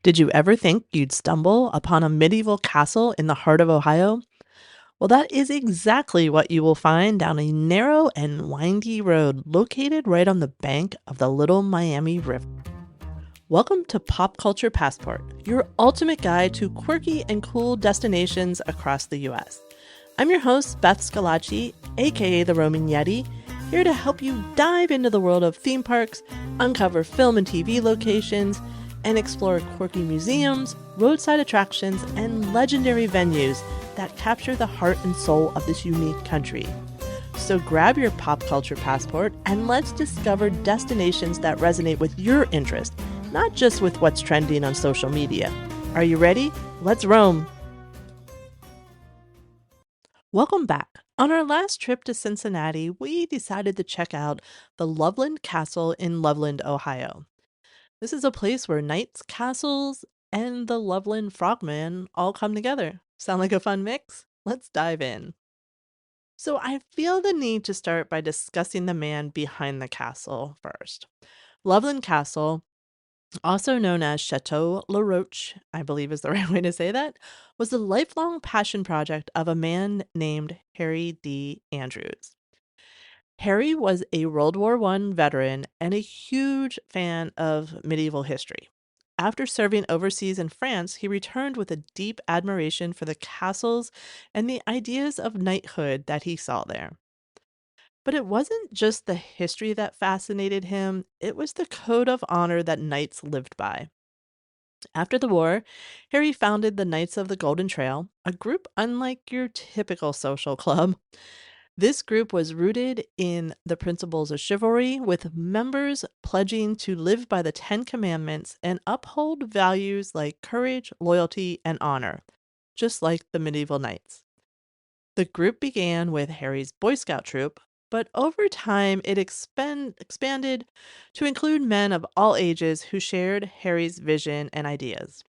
Did you ever think you'd stumble upon a medieval castle in the heart of Ohio? Well, that is exactly what you will find down a narrow and windy road located right on the bank of the Little Miami River. Welcome to Pop Culture Passport, your ultimate guide to quirky and cool destinations across the U.S. I'm your host, Beth Scalacci, aka the Roman Yeti, here to help you dive into the world of theme parks, uncover film and TV locations, and explore quirky museums, roadside attractions, and legendary venues that capture the heart and soul of this unique country. So grab your pop culture passport and let's discover destinations that resonate with your interest, not just with what's trending on social media. Are you ready? Let's roam! Welcome back. On our last trip to Cincinnati, we decided to check out the Loveland Castle in Loveland, Ohio. This is a place where knights, castles, and the Loveland Frogman all come together. Sound like a fun mix? Let's dive in. So, I feel the need to start by discussing the man behind the castle first. Loveland Castle, also known as Chateau La Roche, I believe is the right way to say that, was the lifelong passion project of a man named Harry D. Andrews. Harry was a World War I veteran and a huge fan of medieval history. After serving overseas in France, he returned with a deep admiration for the castles and the ideas of knighthood that he saw there. But it wasn't just the history that fascinated him, it was the code of honor that knights lived by. After the war, Harry founded the Knights of the Golden Trail, a group unlike your typical social club. This group was rooted in the principles of chivalry, with members pledging to live by the Ten Commandments and uphold values like courage, loyalty, and honor, just like the medieval knights. The group began with Harry's Boy Scout troop, but over time it expanded to include men of all ages who shared Harry's vision and ideas.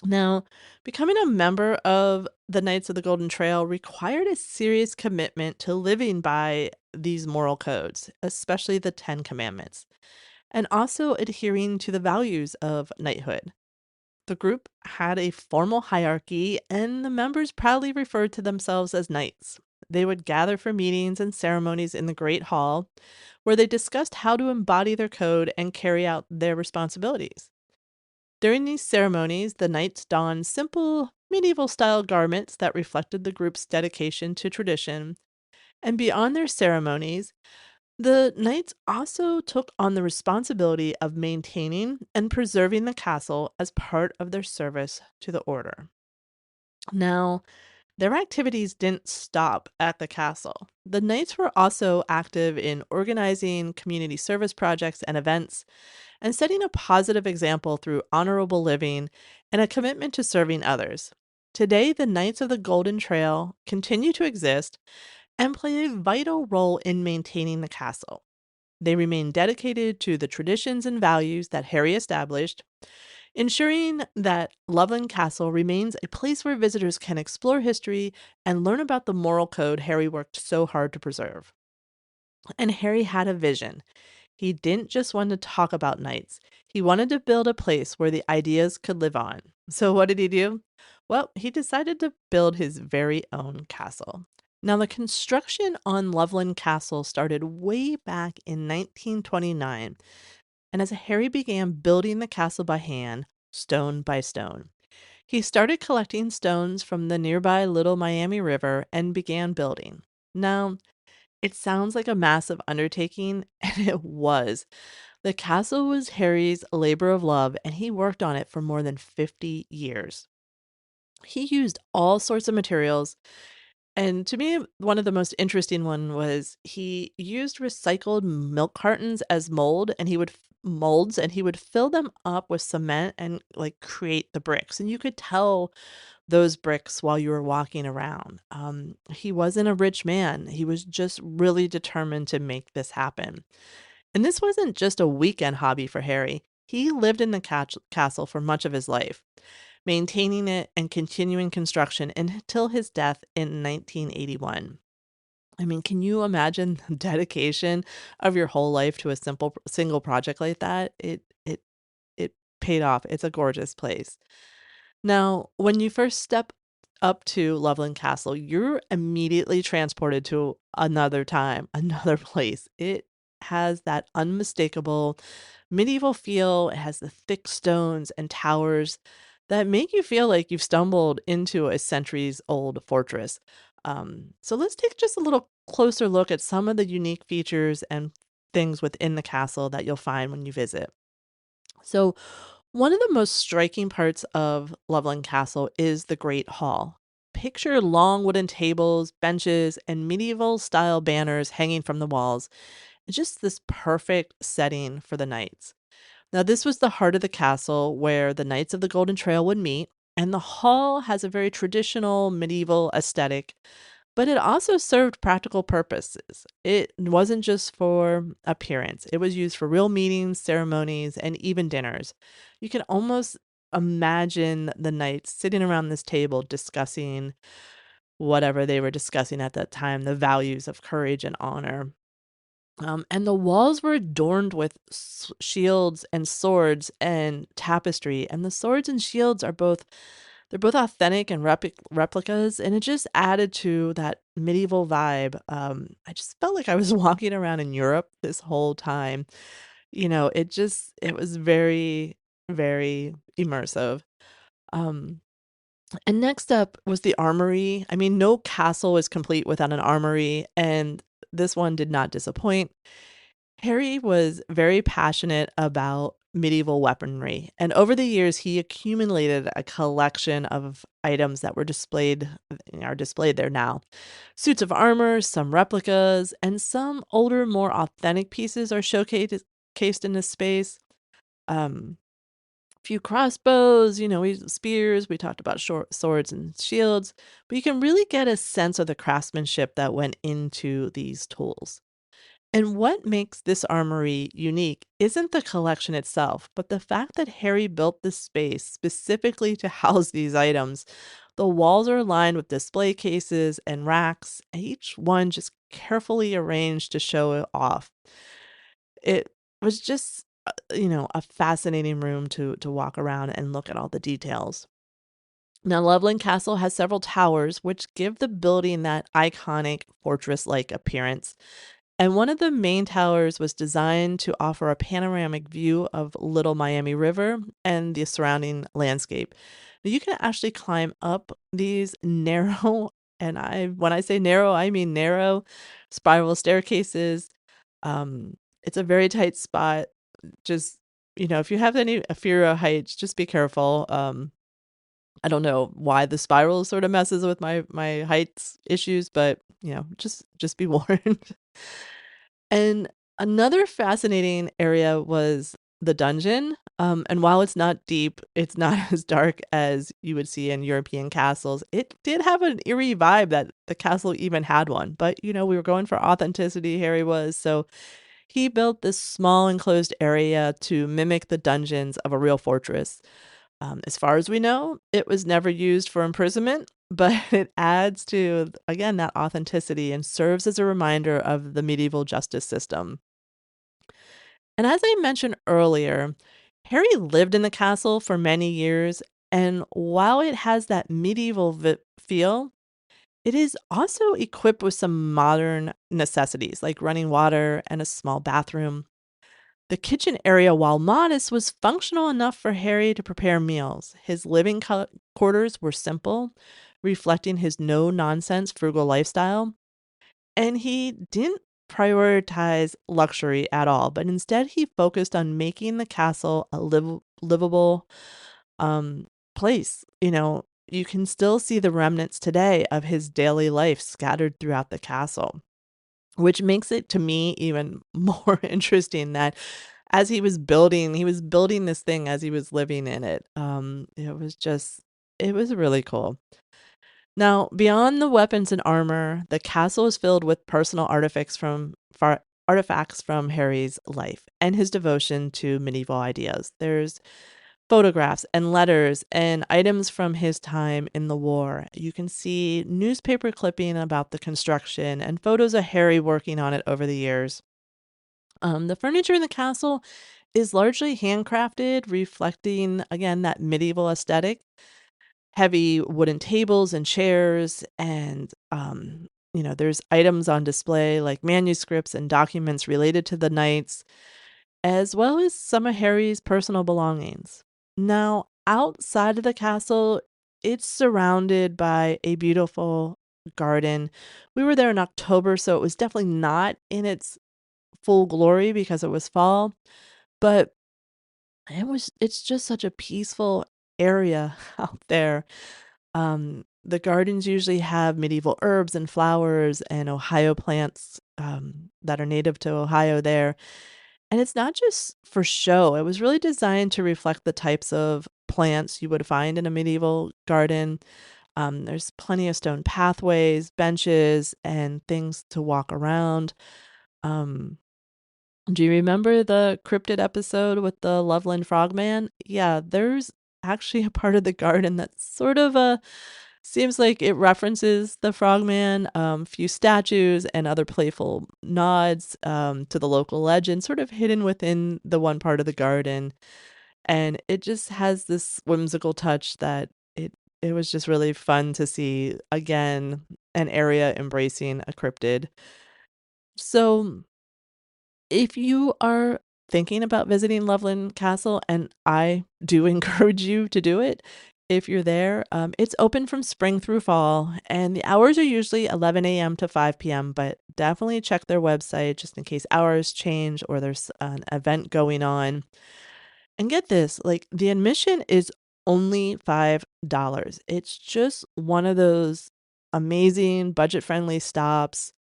Now, becoming a member of the Knights of the Golden Trail required a serious commitment to living by these moral codes, especially the Ten Commandments, and also adhering to the values of knighthood. The group had a formal hierarchy, and the members proudly referred to themselves as knights. They would gather for meetings and ceremonies in the Great Hall, where they discussed how to embody their code and carry out their responsibilities. During these ceremonies, the knights donned simple medieval style garments that reflected the group's dedication to tradition. And beyond their ceremonies, the knights also took on the responsibility of maintaining and preserving the castle as part of their service to the order. Now, their activities didn't stop at the castle. The knights were also active in organizing community service projects and events, and setting a positive example through honorable living and a commitment to serving others. Today, the Knights of the Golden Trail continue to exist and play a vital role in maintaining the castle. They remain dedicated to the traditions and values that Harry established, ensuring that Loveland Castle remains a place where visitors can explore history and learn about the moral code Harry worked so hard to preserve. And Harry had a vision. He didn't just want to talk about knights. He wanted to build a place where the ideas could live on. So what did he do? Well, he decided to build his very own castle. Now, the construction on Loveland Castle started way back in 1929, and as Harry began building the castle by hand, stone by stone, he started collecting stones from the nearby Little Miami River and began building. Now, it sounds like a massive undertaking, and it was. The castle was Harry's labor of love, and he worked on it for more than 50 years. He used all sorts of materials, and to me, one of the most interesting one was he used recycled milk cartons as molds, and he would fill them up with cement and like create the bricks. And you could tell those bricks while you were walking around. He wasn't a rich man. He was just really determined to make this happen. And this wasn't just a weekend hobby for Harry. He lived in the castle for much of his life, maintaining it and continuing construction until his death in 1981. I mean, can you imagine the dedication of your whole life to a single project like that? It paid off. It's a gorgeous place. Now, when you first step up to Loveland Castle, you're immediately transported to another time, another place. It has that unmistakable medieval feel. It has the thick stones and towers that make you feel like you've stumbled into a centuries old fortress. So let's take just a little closer look at some of the unique features and things within the castle that you'll find when you visit. So, one of the most striking parts of Loveland Castle is the Great Hall. Picture long wooden tables, benches, and medieval style banners hanging from the walls. It's just this perfect setting for the knights. Now, this was the heart of the castle where the Knights of the Golden Trail would meet, and the hall has a very traditional medieval aesthetic, but it also served practical purposes. It wasn't just for appearance, it was used for real meetings, ceremonies, and even dinners. You can almost imagine the knights sitting around this table discussing whatever they were discussing at that time, the values of courage and honor. And the walls were adorned with shields and swords and tapestry. And the swords and shields are they're both authentic and replicas, and it just added to that medieval vibe. I just felt like I was walking around in Europe this whole time. It was very, very immersive. Um, and next up was the armory. I mean, no castle is complete without an armory, and this one did not disappoint. Harry was very passionate about medieval weaponry, and over the years, he accumulated a collection of items that are displayed there now. Suits of armor, some replicas, and some older, more authentic pieces are showcased cased in this space. Um, Few crossbows, spears. We talked about short swords and shields, but you can really get a sense of the craftsmanship that went into these tools. And what makes this armory unique isn't the collection itself, but the fact that Harry built this space specifically to house these items. The walls are lined with display cases and racks, each one just carefully arranged to show it off. It was just, a fascinating room to walk around and look at all the details. Now, Loveland Castle has several towers, which give the building that iconic fortress like appearance. And one of the main towers was designed to offer a panoramic view of Little Miami River and the surrounding landscape. Now, you can actually climb up these narrow, and when I say narrow, I mean narrow spiral staircases. It's a very tight spot. Just, if you have any a fear of heights, just be careful. I don't know why the spiral sort of messes with my heights issues, but just be warned. And another fascinating area was the dungeon. And while it's not deep, it's not as dark as you would see in European castles. It did have an eerie vibe that the castle even had one. But, we were going for authenticity, Harry was. So he built this small enclosed area to mimic the dungeons of a real fortress. As far as we know, it was never used for imprisonment, but it adds to, again, that authenticity and serves as a reminder of the medieval justice system. And as I mentioned earlier, Harry lived in the castle for many years, and while it has that medieval feel, it is also equipped with some modern necessities like running water and a small bathroom. The kitchen area, while modest, was functional enough for Harry to prepare meals. His living quarters were simple, reflecting his no nonsense frugal lifestyle. And he didn't prioritize luxury at all, but instead he focused on making the castle a livable um, place. You can still see the remnants today of his daily life scattered throughout the castle, which makes it to me even more interesting that as he was building this thing as he was living in it. It was really cool. Now, beyond the weapons and armor, the castle is filled with personal artifacts from Harry's life and his devotion to medieval ideas. There's photographs and letters and items from his time in the war. You can see newspaper clipping about the construction and photos of Harry working on it over the years. The furniture in the castle is largely handcrafted, reflecting, again, that medieval aesthetic. Heavy wooden tables and chairs, and, there's items on display like manuscripts and documents related to the knights, as well as some of Harry's personal belongings. Now, outside of the castle, it's surrounded by a beautiful garden. We were there in October, so it was definitely not in its full glory because it was fall, but it's just such a peaceful area out there. The gardens usually have medieval herbs and flowers and Ohio plants that are native to Ohio there. And it's not just for show, it was really designed to reflect the types of plants you would find in a medieval garden. There's plenty of stone pathways, benches, and things to walk around. Um, do you remember the cryptid episode with the Loveland Frogman? Yeah, there's actually a part of the garden that's sort of a seems like it references the Frogman, few statues and other playful nods, to the local legend, sort of hidden within the one part of the garden, and it just has this whimsical touch that it was just really fun to see, again, an area embracing a cryptid. So if you are thinking about visiting Loveland Castle, and I do encourage you to do it if you're there, it's open from spring through fall, and the hours are usually 11 a.m. to 5 p.m., but definitely check their website just in case hours change or there's an event going on. And get this, like the admission is only $5. It's just one of those amazing budget-friendly stops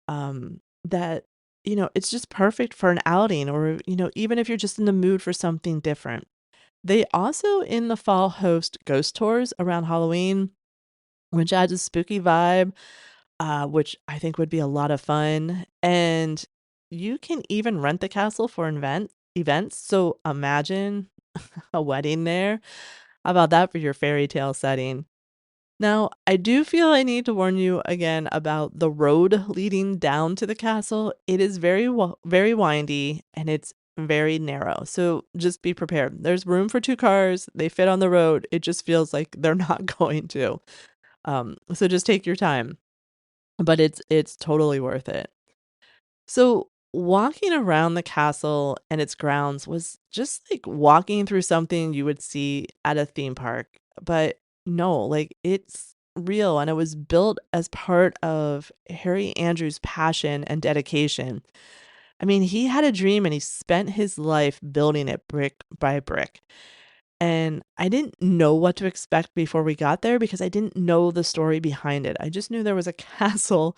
that, it's just perfect for an outing or, even if you're just in the mood for something different. They also in the fall host ghost tours around Halloween, which adds a spooky vibe, which I think would be a lot of fun. And you can even rent the castle for events. So imagine a wedding there. How about that for your fairy tale setting? Now, I do feel I need to warn you again about the road leading down to the castle. It is very windy and it's very narrow. So just be prepared. There's room for two cars. They fit on the road. It just feels like they're not going to. So just take your time, but it's totally worth it. So, walking around the castle and its grounds was just like walking through something you would see at a theme park. But no, like it's real and it was built as part of Harry Andrews' passion and dedication. I mean, he had a dream and he spent his life building it brick by brick. And I didn't know what to expect before we got there because I didn't know the story behind it. I just knew there was a castle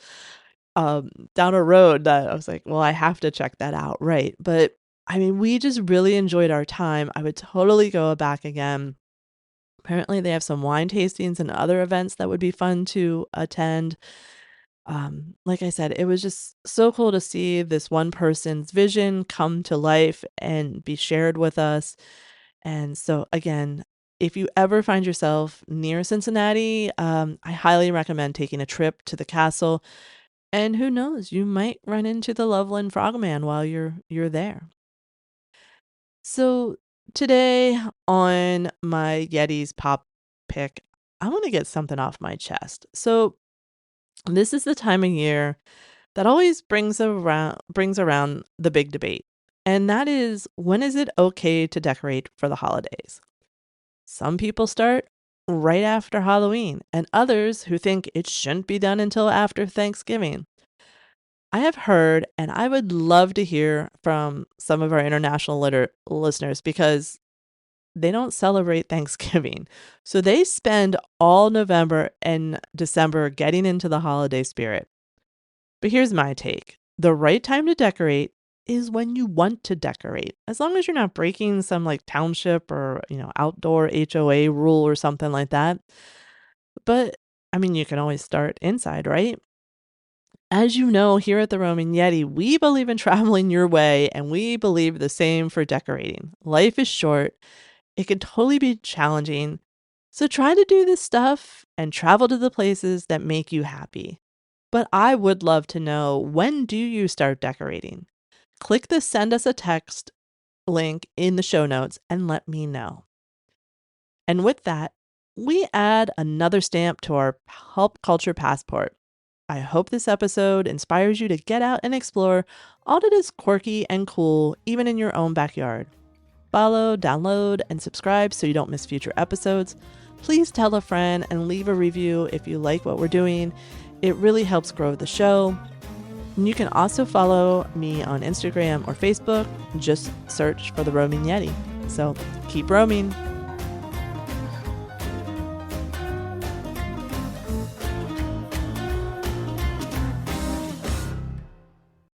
down a road that I was like, "Well, I have to check that out." Right. But I mean, we just really enjoyed our time. I would totally go back again. Apparently, they have some wine tastings and other events that would be fun to attend. Like I said, it was just so cool to see this one person's vision come to life and be shared with us. And so, again, if you ever find yourself near Cincinnati, I highly recommend taking a trip to the castle, and who knows, you might run into the Loveland Frogman while you're there. So today on my Yeti's pop pick, I want to get something off my chest. So this is the time of year that always brings around the big debate. And that is, when is it okay to decorate for the holidays? Some people start right after Halloween, and others who think it shouldn't be done until after Thanksgiving. I have heard, and I would love to hear from some of our international listeners because they don't celebrate Thanksgiving. So they spend all November and December getting into the holiday spirit. But here's my take: the right time to decorate is when you want to decorate, as long as you're not breaking some like township or, outdoor HOA rule or something like that. But I mean, you can always start inside, right? As you know, here at the Roman Yeti, we believe in traveling your way and we believe the same for decorating. Life is short, it can totally be challenging. So try to do this stuff and travel to the places that make you happy. But I would love to know, when do you start decorating? Click the send us a text link in the show notes and let me know. And with that, we add another stamp to our pulp culture passport. I hope this episode inspires you to get out and explore all that is quirky and cool, even in your own backyard. Follow, download, and subscribe so you don't miss future episodes. Please tell a friend and leave a review if you like what we're doing. It really helps grow the show. And you can also follow me on Instagram or Facebook. Just search for The Roaming Yeti. So keep roaming.